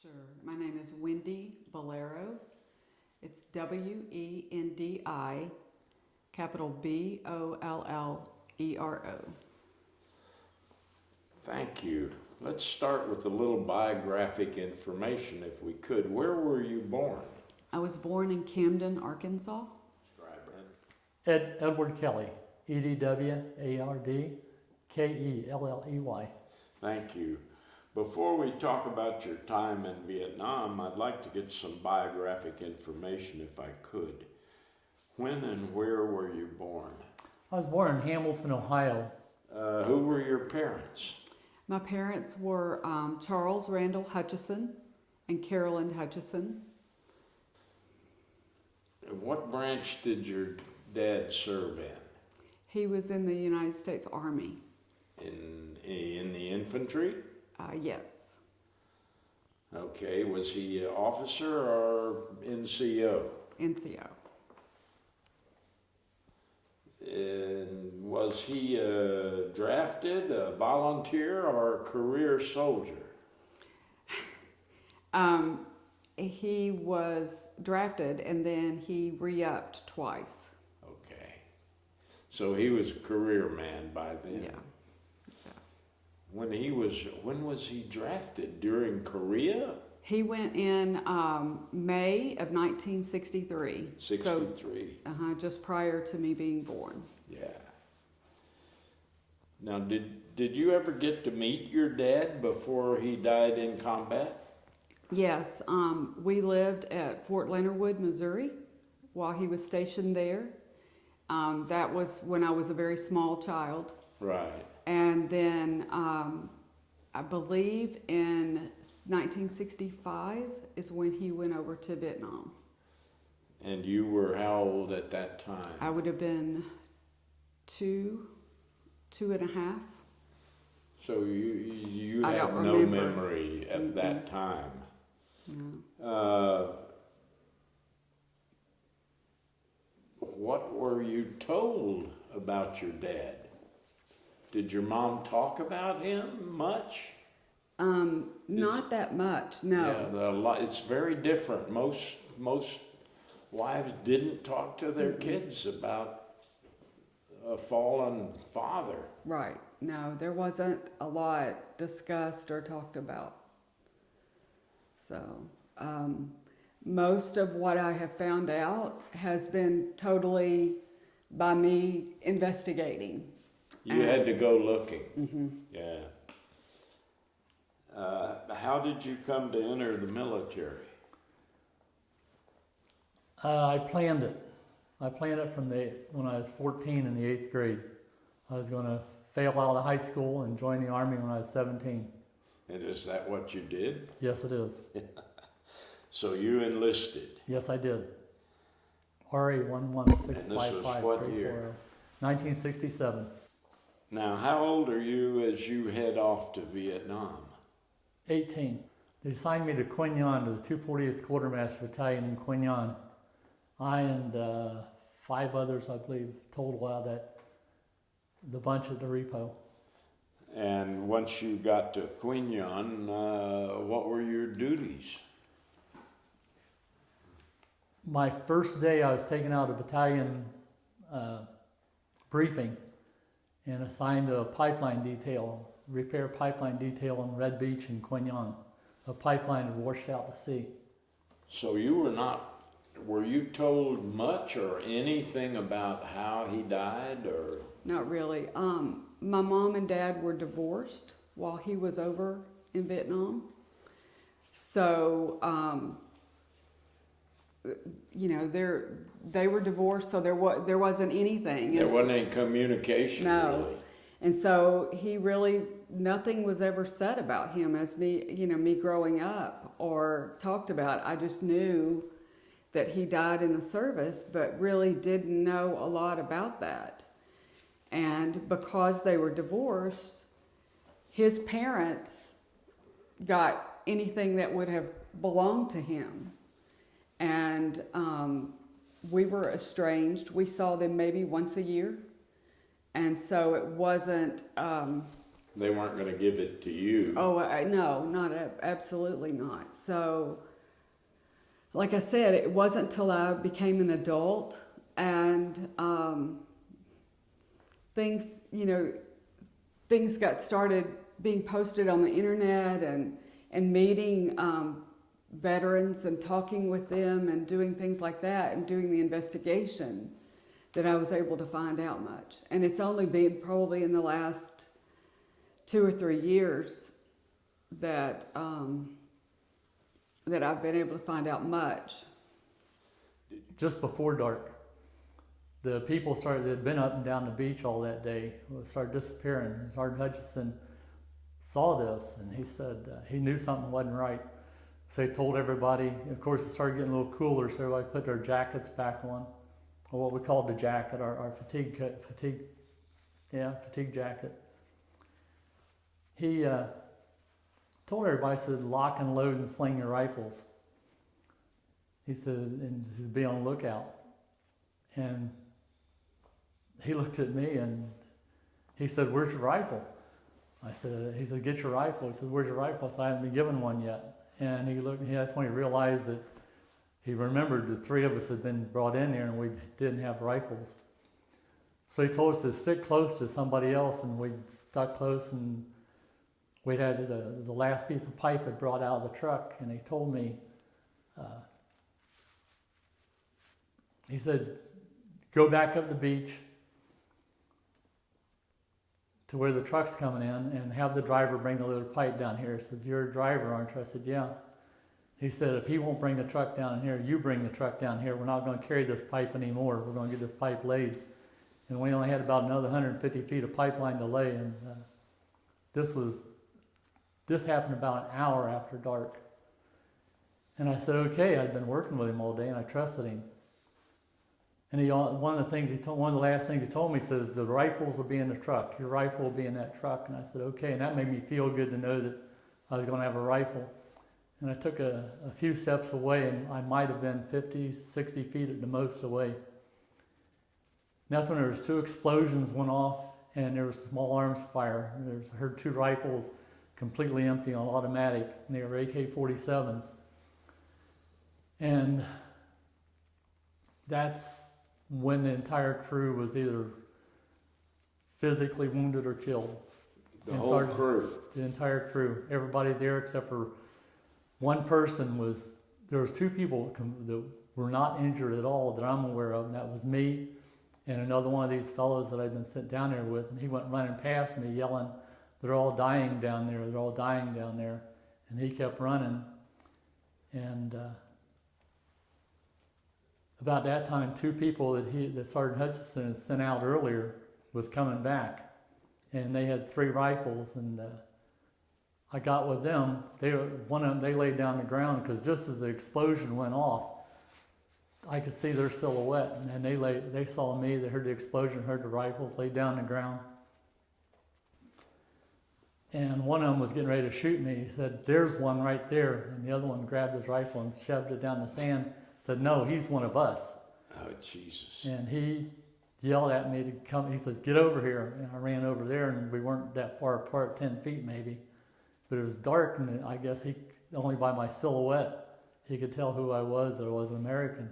Sure. My name is Wendi Bolero. It's Wendi, capital Bollero. Thank you. Let's start with a little biographic information if we could. Where were you born? I was born in Camden, Arkansas. Edward Kelly, EDWARD, KELLEY. Thank you. Before we talk about your time in Vietnam, I'd like to get some biographic information if I could. When and where were you born? I was born in Hamilton, Ohio. Who were your parents? My parents were Charles Randall Hutchison and Carolyn Hutchison. What branch did your dad serve in? He was in the United States Army. In the infantry? Yes. Okay, was he an officer or NCO? NCO. And was he drafted, a volunteer, or a career soldier? He was drafted and then he re-upped twice. Okay. So he was a career man by then. Yeah. When was he drafted? During Korea? He went in May of 1963. 63. So, just prior to me being born. Yeah. Now, did you ever get to meet your dad before he died in combat? Yes, we lived at Fort Leonard Wood, Missouri, while he was stationed there. That was when I was a very small child. Right. And then I believe in 1965 is when he went over to Vietnam. And you were how old at that time? I would have been two and a half. So you I have don't no remember. memory at that time. No. What were you told about your dad? Did your mom talk about him much? Not that much, no. Yeah, it's very different. Most wives didn't talk to their kids about a fallen father. Right. No, there wasn't a lot discussed or talked about. So, most of what I have found out has been totally by me investigating. You had to go looking. Mm-hmm. Yeah. How did you come to enter the military? I planned it. I planned it when I was 14 in the 8th grade. I was going to fail out of high school and join the Army when I was 17. And is that what you did? Yes, it is. So you enlisted. Yes, I did. RA And this was 11655 what year? 1967. Now, how old are you as you head off to Vietnam? 18. They assigned me to Quin Yon, to the 240th Quartermaster Battalion in Quin Yon. I and 5 others, I believe, total out of the bunch at the repo. And once you got to Quin Yon, what were your duties? My first day, I was taken out of battalion briefing and assigned to a pipeline detail, repair pipeline detail on Red Beach in Quin Yon. A pipeline had washed out to sea. So were you told much or anything about how he died, or? Not really. My mom and dad were divorced while he was over in Vietnam. So, they were divorced, so there wasn't anything. There wasn't any communication, No. really. And so nothing was ever said about him as me growing up or talked about. I just knew that he died in the service, but really didn't know a lot about that. And because they were divorced, his parents got anything that would have belonged to him. And we were estranged. We saw them maybe once a year. And so it wasn't They weren't going to give it to you. Oh, no, not absolutely not. So, like I said, it wasn't till I became an adult and things, things got started being posted on the internet and meeting veterans and talking with them and doing things like that and doing the investigation that I was able to find out much. And it's only been probably in the last 2 or 3 years that that I've been able to find out much. Just before dark, the people that had been up and down the beach all that day started disappearing. Sergeant Hutchinson saw this, and he said he knew something wasn't right. So he told everybody. Of course, it started getting a little cooler, so everybody put their jackets back on, or what we called the jacket, our fatigue jacket. He told everybody, said, lock and load and sling your rifles. He said, and be on the lookout. And he looked at me and he said, where's your rifle? He said, get your rifle. He said, where's your rifle? I said, I haven't been given one yet. And he looked, that's when he realized that he remembered the 3 of us had been brought in there and we didn't have rifles. So he told us to stick close to somebody else, and we stuck close, and we had the last piece of pipe had brought out of the truck, and he told me, he said, go back up the beach to where the truck's coming in and have the driver bring the little pipe down here. He says, you're a driver, aren't you? I said, yeah. He said, if he won't bring the truck down here, you bring the truck down here. We're not going to carry this pipe anymore. We're going to get this pipe laid. And we only had about another 150 feet of pipeline to lay. And this happened about an hour after dark. And I said, okay. I'd been working with him all day and I trusted him. And one of the last things he told me, says, the rifles will be in the truck. Your rifle will be in that truck. And I said, okay. And that made me feel good to know that I was going to have a rifle. And I took a few steps away, and I might have been 50, 60 feet at the most away. And that's when there was 2 explosions went off, and there was small arms fire. I heard 2 rifles completely empty on automatic, and they were AK-47s. And that's when the entire crew was either physically wounded or killed. The whole crew? The entire crew. Everybody there except for one person there was 2 people that were not injured at all that I'm aware of, and that was me and another one of these fellows that I'd been sent down there with, and he went running past me yelling, they're all dying down there, they're all dying down there. And he kept running. And about that time, 2 people that Sergeant Hutchinson had sent out earlier was coming back, and they had 3 rifles, and I got with them. One of them, they laid down the ground, because just as the explosion went off, I could see their silhouette, and they saw me. They heard the explosion, heard the rifles, laid down on the ground. And one of them was getting ready to shoot me. He said, there's one right there. And the other one grabbed his rifle and shoved it down the sand. Said, no, he's one of us. Oh, Jesus. And he yelled at me to come. He says, get over here. And I ran over there, and we weren't that far apart, 10 feet maybe. But it was dark, and I guess only by my silhouette, he could tell who I was, that I was an American.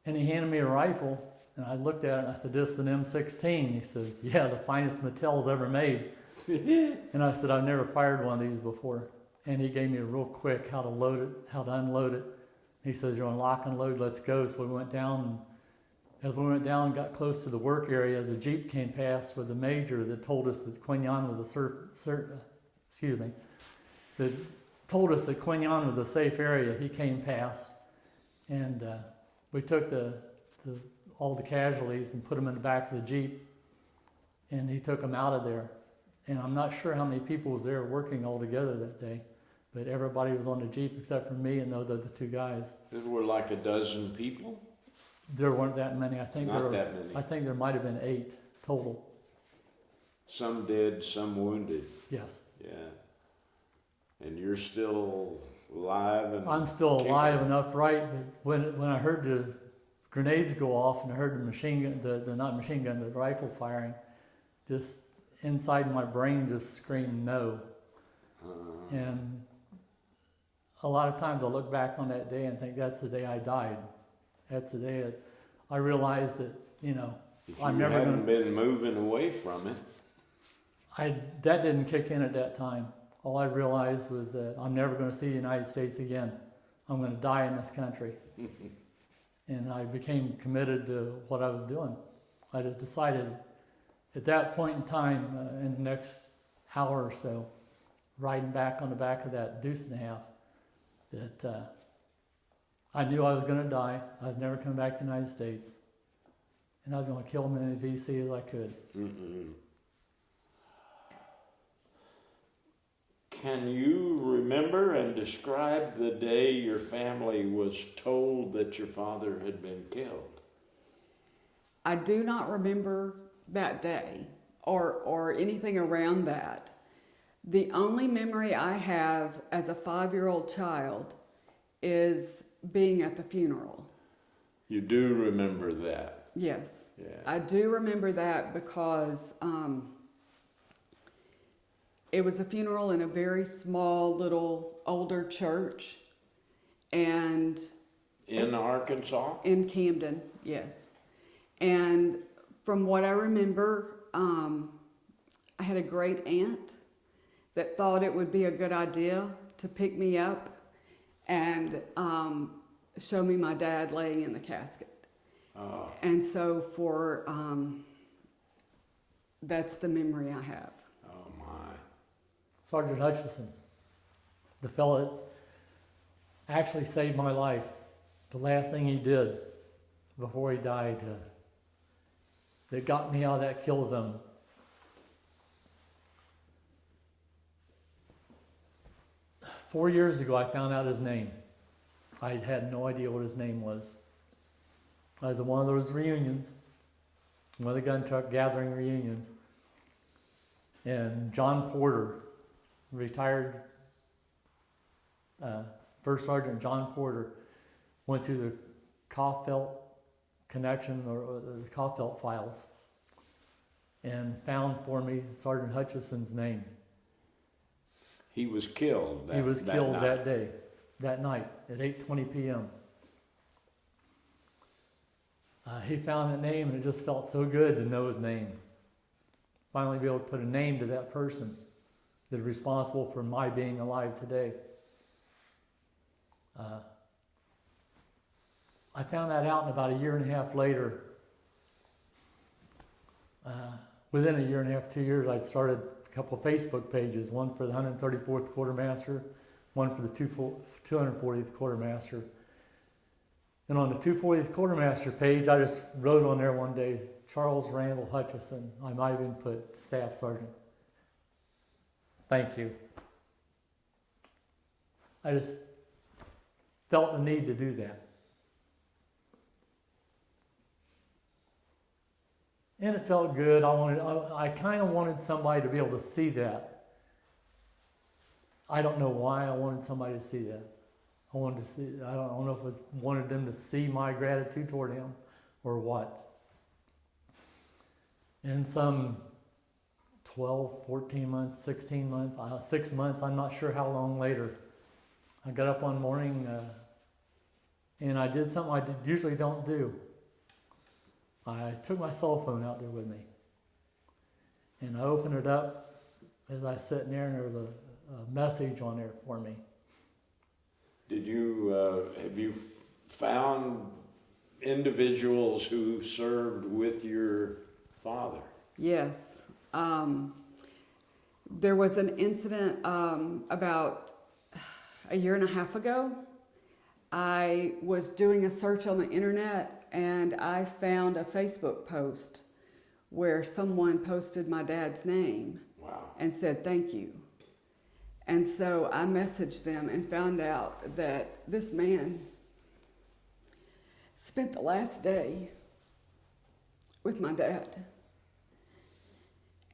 And he handed me a rifle, and I looked at it, and I said, this is an M16. He says, yeah, the finest Mattel's ever made. And I said, I've never fired one of these before. And he gave me a real quick how to load it, how to unload it. He says, you're on lock and load, let's go. So we went down, and as we went down and got close to the work area, the Jeep came past with the major that told us that Quignon was that told us that Quignon was a safe area. He came past, and we took all the casualties and put them in the back of the Jeep, and he took them out of there. And I'm not sure how many people was there working all together that day, but everybody was on the Jeep except for me and the 2 guys. There were like a dozen people? There weren't that many. I think Not that many. I think there might have been 8 total. Some dead, some wounded. Yes. Yeah. And you're still alive? And I'm still kicking? alive and upright, but when I heard the grenades go off and I heard the machine gun, the rifle firing, inside my brain just screamed no. And a lot of times I look back on that day and think that's the day I died. That's the day that I realized that, you know, If I'm you never hadn't going been moving away from it, that didn't kick in at that time. All I realized was that I'm never going to see the United States again. I'm going to die in this country. And I became committed to what I was doing. I just decided at that point in time, in the next hour or so, riding back on the back of that deuce and a half, that I knew I was going to die. I was never coming back to the United States. And I was going to kill them in as VC as I could. Can you remember and describe the day your family was told that your father had been killed? I do not remember that day or anything around that. The only memory I have as a 5-year-old child is being at the funeral. You do remember that? Yes. Yeah. I do remember that because it was a funeral in a very small little older church, and In Arkansas? in Camden, yes. And from what I remember, I had a great aunt that thought it would be a good idea to pick me up and show me my dad laying in the casket. Oh. And so that's the memory I have. Oh my. Sergeant Hutchison, the fellow that actually saved my life, the last thing he did before he died, that got me out of that kill zone. Four years ago, I found out his name. I had no idea what his name was. I was at one of those reunions, one of the gun truck gathering reunions, and John Porter, retired First Sergeant John Porter, went through the Caulfield connection or the Caulfield files and found for me Sergeant Hutchison's name. He was killed that He was killed night. that day, that night at 8:20 p.m. He found that name and it just felt so good to know his name. Finally be able to put a name to that person that is responsible for my being alive today. I found that out in about a year and a half later. Within a year and a half, 2 years, I'd started a couple of Facebook pages, one for the 134th Quartermaster, one for the 240th Quartermaster. And on the 240th Quartermaster page, I just wrote on there one day, Charles Randall Hutchison. I might even put Staff Sergeant. Thank you. I just felt the need to do that. And it felt good. I kind of wanted somebody to be able to see that. I don't know why I wanted somebody to see that. I don't know if I wanted them to see my gratitude toward him or what. And some 12, 14 months, 16 months, 6 months, I'm not sure how long later, I got up one morning and I did something I usually don't do. I took my cell phone out there with me. And I opened it up as I was sitting there, and there was a message on there for me. Did you, have you found individuals who served with your father? Yes. There was an incident about a year and a half ago. I was doing a search on the internet and I found a Facebook post where someone posted my dad's name. Wow. And said thank you. And so I messaged them and found out that this man spent the last day with my dad.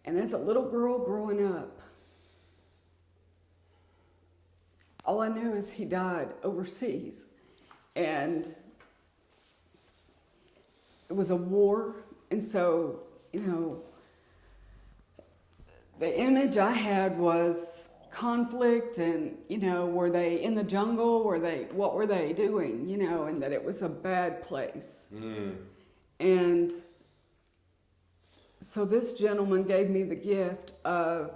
And as a little girl growing up, all I knew is he died overseas. And it was a war. And so, the image I had was conflict and, were they in the jungle? What were they doing? And that it was a bad place. And so this gentleman gave me the gift of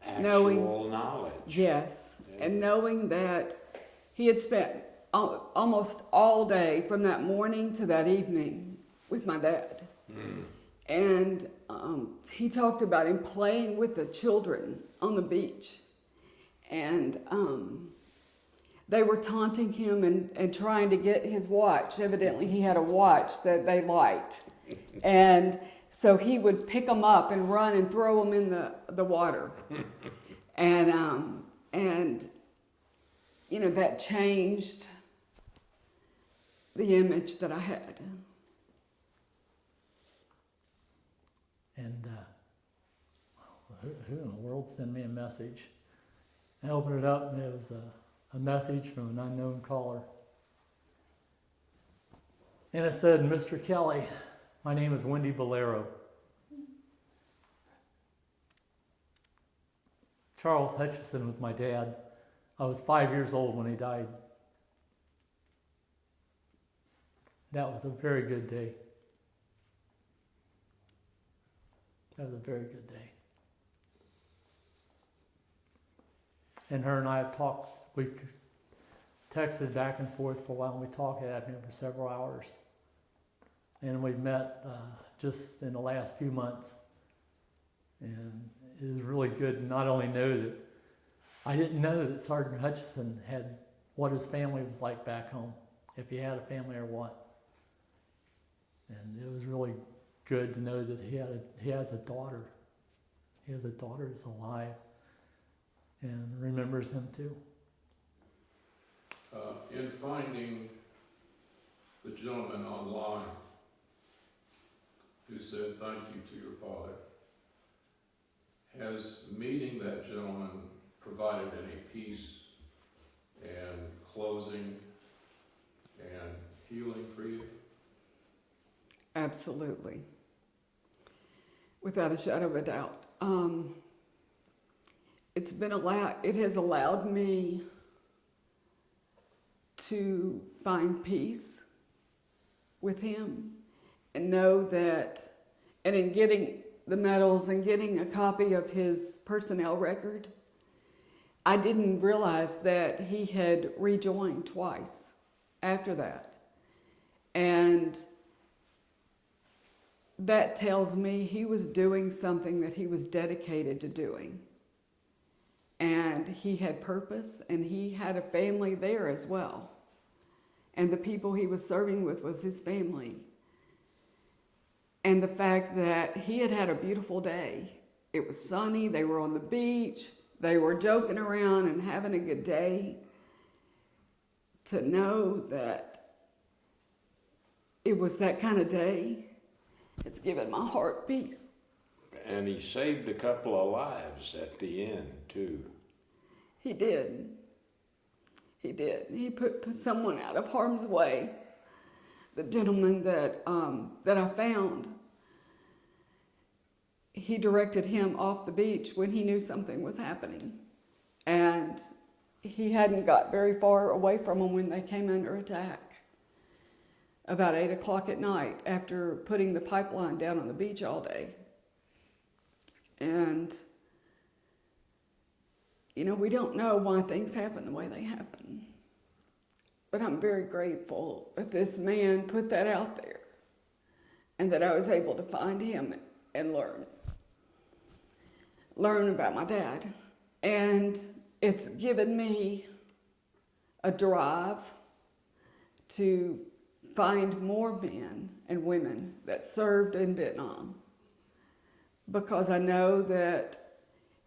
Actual knowledge. yes, Yeah. and knowing that he had spent almost all day from that morning to that evening with my dad. And he talked about him playing with the children on the beach. And they were taunting him and trying to get his watch. Evidently, he had a watch that they liked. And so he would pick them up and run and throw them in the water. And that changed the image that I had. And who in the world sent me a message? I opened it up and it was a message from an unknown caller. And it said, "Mr. Kelly, my name is Wendi Bolero. Charles Hutchison was my dad. I was 5 years old when he died. That was a very good day. That was a very good day." And her and I have talked, we texted back and forth for a while, and we talked at him for several hours. And we've met just in the last few months. And it was really good to not only know that, I didn't know that Sergeant Hutchison had what his family was like back home, if he had a family or what. And it was really good to know that he has a daughter. He has a daughter who's alive and remembers him too. In finding the gentleman online who said thank you to your father, has meeting that gentleman provided any peace and closing and healing for you? Absolutely. Without a shadow of a doubt. It has allowed me to find peace with him and know that, and in getting the medals and getting a copy of his personnel record, I didn't realize that he had rejoined twice after that. And that tells me he was doing something that he was dedicated to doing. And he had purpose, and he had a family there as well. And the people he was serving with was his family. And the fact that he had had a beautiful day. It was sunny, they were on the beach, they were joking around and having a good day. To know that it was that kind of day, it's given my heart peace. And he saved a couple of lives at the end, too. He did. He did. He put someone out of harm's way. The gentleman that I found, he directed him off the beach when he knew something was happening. And he hadn't got very far away from them when they came under attack. About 8 o'clock at night, after putting the pipeline down on the beach all day. And, we don't know why things happen the way they happen. But I'm very grateful that this man put that out there and that I was able to find him and learn about my dad. And it's given me a drive to find more men and women that served in Vietnam, because I know that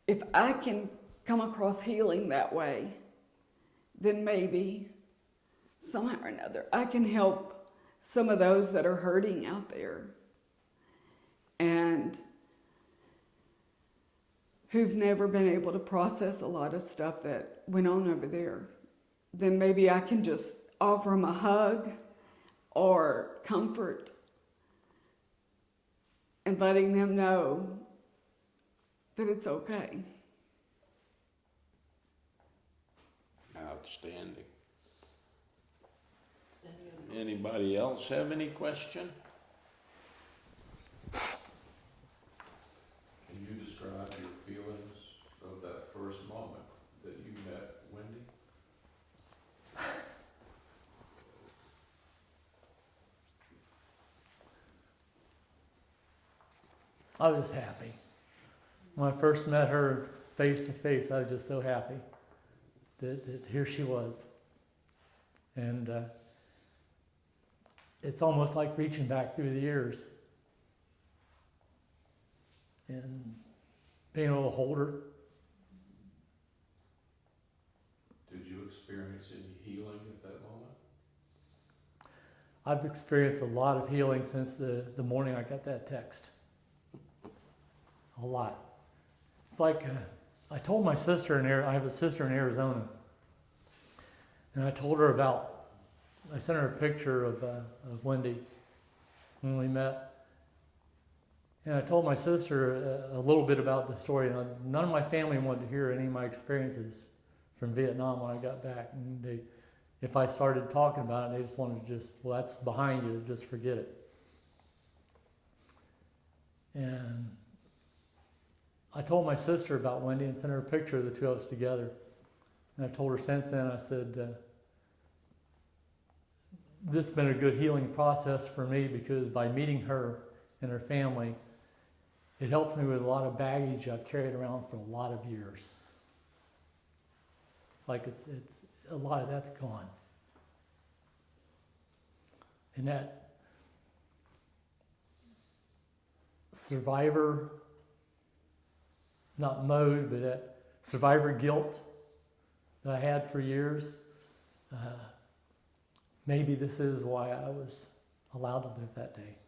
if I can come across healing that way, then maybe somehow or another I can help some of those that are hurting out there and who've never been able to process a lot of stuff that went on over there. Then maybe I can just offer them a hug or comfort and letting them know But it's okay. Outstanding. Anybody else have any question? Can you describe your feelings of that first moment that you met Wendi? I was happy. When I first met her face to face, I was just so happy that here she was. And it's almost like reaching back through the years and being able to hold her. Did you experience any healing at that moment? I've experienced a lot of healing since the morning I got that text. A lot. It's like I told my sister I have a sister in Arizona, and I told her I sent her a picture of Wendi when we met, and I told my sister a little bit about the story. And none of my family wanted to hear any of my experiences from Vietnam when I got back, and if I started talking about it, they just wanted to well, that's behind you, just forget it. And I told my sister about Wendi and sent her a picture of the two of us together. And I've told her since then, I said, this has been a good healing process for me because by meeting her and her family, it helps me with a lot of baggage I've carried around for a lot of years. It's like it's a lot of that's gone. And that survivor, not mode, but that survivor guilt that I had for years, maybe this is why I was allowed to live that day.